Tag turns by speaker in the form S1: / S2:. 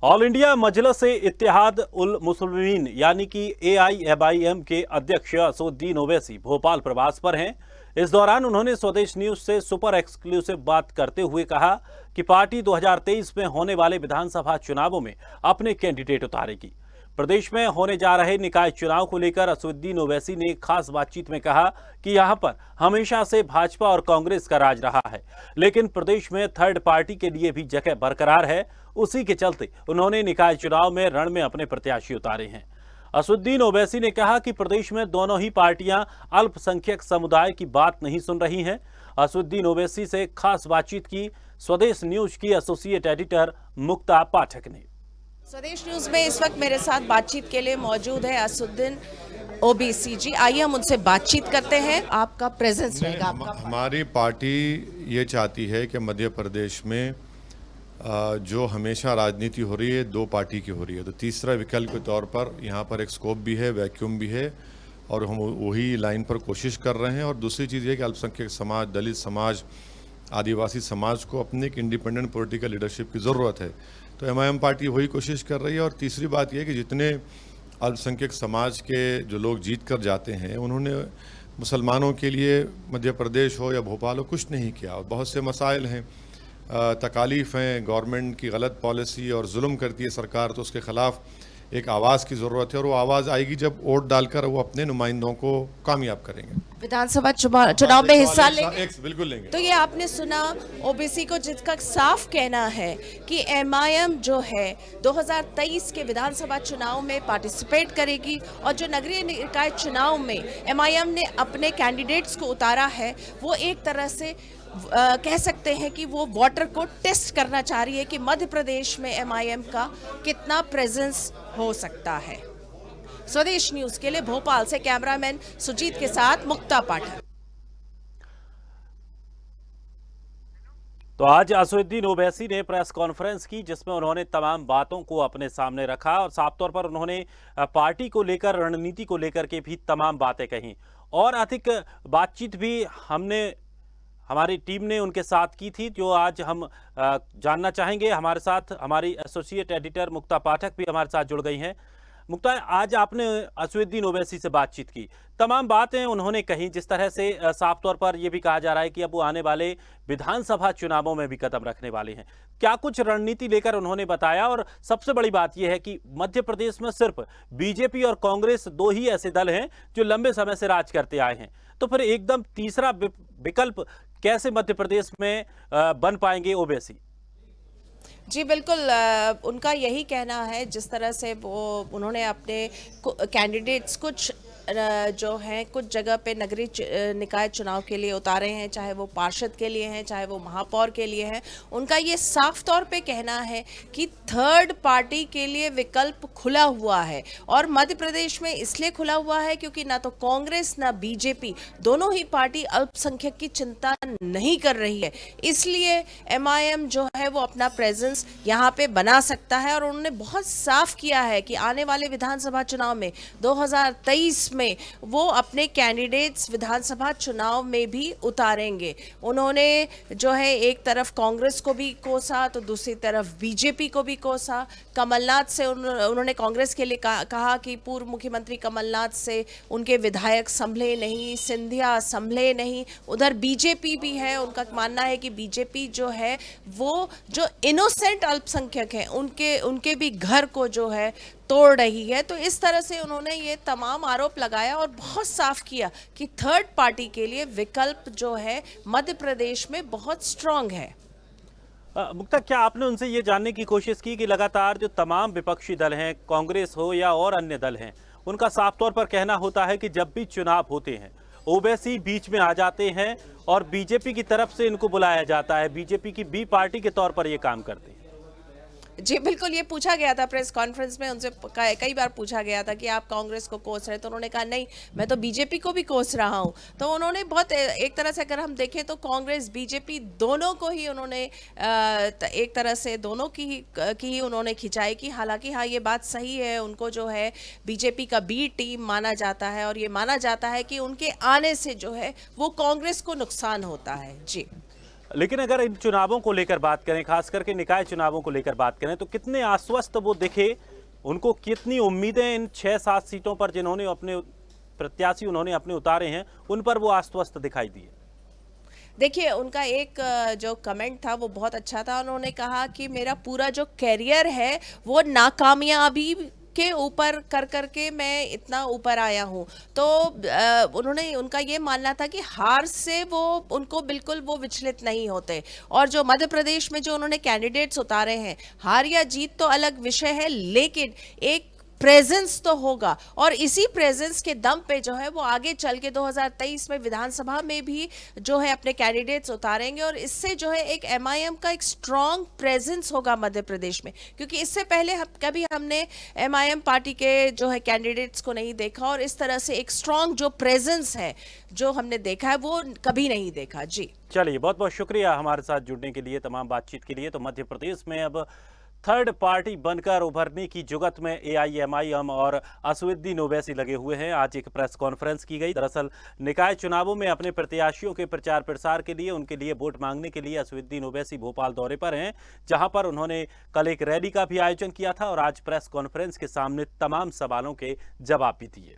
S1: All India मजलिस-ए-इत्तेहाद उल मुस्लिमीन यानी कि AIMIM के अध्यक्ष असदुद्दीन ओवैसी भोपाल प्रवास पर हैं। इस दौरान उन्होंने स्वदेश न्यूज से सुपर एक्सक्लूसिव बात करते हुए कहा कि पार्टी 2023 में होने वाले विधानसभा चुनावों में अपने कैंडिडेट उतारेगी। प्रदेश में होने जा रहे निकाय चुनाव को लेकर असदुद्दीन ओवैसी ने खास बातचीत में कहा कि यहां पर हमेशा से भाजपा और कांग्रेस का राज रहा है, लेकिन प्रदेश में थर्ड पार्टी के लिए भी जगह बरकरार है। उसी के चलते उन्होंने निकाय चुनाव में रण में अपने प्रत्याशी उतारे हैं। असदुद्दीन ओवैसी ने कहा कि प्रदेश में दोनों ही पार्टियां अल्पसंख्यक समुदाय की बात नहीं सुन रही हैं। असदुद्दीन ओवैसी से खास बातचीत की स्वदेश न्यूज की एसोसिएट एडिटर मुक्ता पाठक ने।
S2: स्वदेश न्यूज में इस वक्त मेरे साथ बातचीत के लिए मौजूद है असदुद्दीन ओवैसी जी। आइए हम उनसे बातचीत करते हैं। आपका प्रेजेंस रहेगा।
S3: हमारी पार्टी ये चाहती है कि मध्य प्रदेश में जो हमेशा राजनीति हो रही है दो पार्टी की हो रही है, तो तीसरा विकल्प के तौर पर यहाँ पर एक स्कोप भी है, वैक्यूम भी है, और हम वही लाइन पर कोशिश कर रहे हैं। और दूसरी चीज़ ये कि अल्पसंख्यक समाज, दलित समाज, आदिवासी समाज को अपनी एक इंडिपेंडेंट पॉलिटिकल लीडरशिप की ज़रूरत है, तो MIM पार्टी वही कोशिश कर रही है। और तीसरी बात यह कि जितने अल्पसंख्यक समाज के जो लोग जीत कर जाते हैं, उन्होंने मुसलमानों के लिए मध्य प्रदेश हो या भोपाल हो कुछ नहीं किया, और बहुत से मसाइल हैं, तकालीफ हैं, गवर्नमेंट की गलत पॉलिसी और जुल्म करती है सरकार, तो उसके ख़िलाफ़ एक आवाज़ की ज़रूरत है, और वो आवाज़ आएगी जब वोट डालकर वो अपने नुमाइंदों को कामयाब करेंगे।
S2: विधानसभा चुनाव में हिस्सा लेंगे,
S3: बिल्कुल लेंगे।
S2: तो ये आपने सुना ओबीसी को, जिसका साफ कहना है कि MIM जो है 2023 के विधानसभा चुनाव में पार्टिसिपेट करेगी, और जो नगरीय निकाय चुनाव में MIM ने अपने कैंडिडेट्स को उतारा है, वो एक तरह से कह सकते हैं कि वो वाटर को टेस्ट करना चाह रही है कि मध्य प्रदेश में MIM का कितना प्रेजेंस हो सकता है। स्वदेश न्यूज के लिए भोपाल से कैमरामैन सुजीत के साथ मुक्ता पाठक।
S1: तो आज असदुद्दीन ओवैसी ने प्रेस कॉन्फ्रेंस की, जिसमें उन्होंने तमाम बातों को अपने सामने रखा और साफ तौर पर उन्होंने पार्टी को लेकर, रणनीति को लेकर के भी तमाम बातें कही। और अधिक बातचीत भी हमारी टीम ने उनके साथ की थी, जो आज हम जानना चाहेंगे। हमारे साथ हमारी एसोसिएट एडिटर मुक्ता पाठक भी हमारे साथ जुड़ गई हैं। मुक्ता, आज आपने असदुद्दीन ओवैसी से बातचीत की, तमाम बातें उन्होंने कही, जिस तरह से साफ तौर पर यह भी कहा जा रहा है कि अब वो आने वाले विधानसभा चुनावों में भी कदम रखने वाले हैं। क्या कुछ रणनीति लेकर उन्होंने बताया? और सबसे बड़ी बात यह है कि मध्य प्रदेश में सिर्फ बीजेपी और कांग्रेस दो ही ऐसे दल हैं जो लंबे समय से राज करते आए हैं, तो फिर एकदम तीसरा विकल्प कैसे मध्य प्रदेश में बन पाएंगे ओवैसी?
S2: जी बिल्कुल, उनका यही कहना है। जिस तरह से वो उन्होंने अपने कैंडिडेट्स कुछ जो हैं कुछ जगह पे नगरीय निकाय चुनाव के लिए उतारे हैं, चाहे वो पार्षद के लिए हैं, चाहे वो महापौर के लिए हैं, उनका ये साफ तौर पे कहना है कि थर्ड पार्टी के लिए विकल्प खुला हुआ है। और मध्य प्रदेश में इसलिए खुला हुआ है क्योंकि ना तो कांग्रेस ना बीजेपी, दोनों ही पार्टी अल्पसंख्यक की चिंता नहीं कर रही है, इसलिए MIM जो है वो अपना प्रेजेंस यहाँ पे बना सकता है। और उन्होंने बहुत साफ किया है कि आने वाले विधानसभा चुनाव में 2023 में वो अपने कैंडिडेट्स विधानसभा चुनाव में भी उतारेंगे। उन्होंने जो है एक तरफ कांग्रेस को भी कोसा तो दूसरी तरफ बीजेपी को भी कोसा। कमलनाथ से उन्होंने कांग्रेस के लिए कहा कि पूर्व मुख्यमंत्री कमलनाथ से उनके विधायक संभले नहीं, सिंधिया संभले नहीं। उधर बीजेपी भी है, उनका मानना है कि बीजेपी जो है वो जो इनोसेंट अल्पसंख्यक हैं उनके भी घर को जो है तोड़ रही है। तो इस तरह से उन्होंने ये तमाम आरोप लगाया और बहुत साफ किया कि थर्ड पार्टी के लिए विकल्प जो है मध्य प्रदेश में बहुत स्ट्रांग है।
S1: मुक्ता, क्या आपने उनसे ये जानने की कोशिश की कि लगातार जो तमाम विपक्षी दल हैं, कांग्रेस हो या और अन्य दल हैं, उनका साफ तौर पर कहना होता है कि जब भी चुनाव होते हैं ओवैसी बीच में आ जाते हैं और बीजेपी की तरफ से इनको बुलाया जाता है, बीजेपी की बी पार्टी के तौर पर ये काम करते हैं?
S2: जी बिल्कुल, ये पूछा गया था प्रेस कॉन्फ्रेंस में, उनसे कई बार पूछा गया था कि आप कांग्रेस को कोस रहे, तो उन्होंने कहा नहीं, मैं तो बीजेपी को भी कोस रहा हूं। तो उन्होंने बहुत एक तरह से अगर हम देखें तो कांग्रेस बीजेपी दोनों को ही उन्होंने एक तरह से दोनों की ही उन्होंने खिंचाई की। हालांकि हाँ, ये बात सही है, उनको जो है बीजेपी का बी टीम माना जाता है और ये माना जाता है कि उनके आने से जो है वो कांग्रेस को नुकसान होता है। जी
S1: लेकिन अगर इन चुनावों को लेकर बात करें, खास करके निकाय चुनावों को लेकर बात करें, तो कितने आश्वस्त वो दिखे, उनको कितनी उम्मीदें इन 6-7 सीटों पर जिन्होंने अपने प्रत्याशी उन्होंने अपने उतारे हैं, उन पर वो आश्वस्त दिखाई दिए?
S2: देखिए, उनका एक जो कमेंट था वो बहुत अच्छा था। उन्होंने कहा कि मेरा पूरा जो करियर है वो नाकामयाबी के ऊपर कर करके मैं इतना ऊपर आया हूँ। तो उन्होंने उनका ये मानना था कि हार से वो उनको बिल्कुल वो विचलित नहीं होते। और जो मध्य प्रदेश में जो उन्होंने कैंडिडेट्स उतारे हैं, हार या जीत तो अलग विषय है, लेकिन एक प्रेजेंस तो होगा, और इसी प्रेजेंस के दम पे जो है वो आगे चल के 2023 में विधानसभा में भी जो है अपने कैंडिडेट्स उतारेंगे, और इससे जो है एक एमआईएम का एक स्ट्रॉन्ग प्रेजेंस होगा मध्य प्रदेश में। क्योंकि इससे पहले कभी हमने एमआईएम पार्टी के जो है कैंडिडेट्स को नहीं देखा, और इस तरह से एक स्ट्रॉन्ग जो प्रेजेंस है जो हमने देखा है वो कभी नहीं देखा। जी
S1: चलिए, बहुत बहुत शुक्रिया हमारे साथ जुड़ने के लिए, तमाम बातचीत के लिए। तो मध्य प्रदेश में अब थर्ड पार्टी बनकर उभरने की जुगत में एआईएमआईएम और असदुद्दीन ओवैसी लगे हुए हैं। आज एक प्रेस कॉन्फ्रेंस की गई। दरअसल निकाय चुनावों में अपने प्रत्याशियों के प्रचार प्रसार के लिए, उनके लिए वोट मांगने के लिए असदुद्दीन ओवैसी भोपाल दौरे पर हैं, जहां पर उन्होंने कल एक रैली का भी आयोजन किया था और आज प्रेस कॉन्फ्रेंस के सामने तमाम सवालों के जवाब भी दिए।